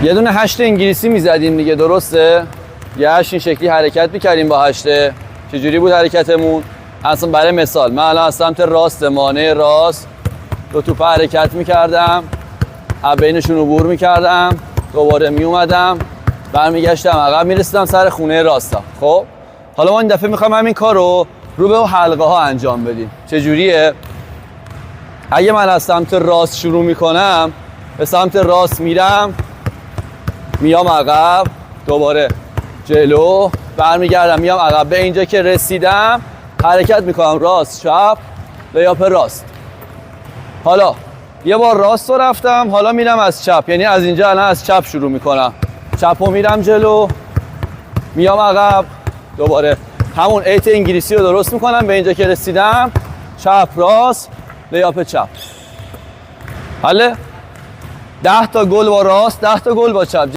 یه دونه 8 انگلیسی میزدیم دیگه، درسته؟ یه 8 این شکلی حرکت میکردیم با 8. چجوری بود حرکتمون؟ اصلا برای مثال من الان از سمت راست مانع راست 2 توپ حرکت میکردم، بینشون عبور میکردم، دوباره میومدم برمیگشتم عقب میرسیدم سر خونه راستا. خب حالا ما این دفعه میخوایم همین کار رو به حلقه ها انجام بدیم. چجوریه؟ اگه من از سمت راست شروع میکنم، به سمت راست میرم، میام عقب، دوباره جلو، برمیگردم میام عقب، به اینجا که رسیدم حرکت میکنم راست چپ لیاپ راست. حالا یه بار راست رو رفتم، حالا میرم از چپ، یعنی از اینجا الان از چپ شروع میکنم، چپ رو میرم جلو، میام عقب، دوباره همون 8 انگلیسی رو درست میکنم، به اینجا که رسیدم چپ راست لیاپ چپ. حالا 10 تا گل با راست، 10 تا گل با چپ.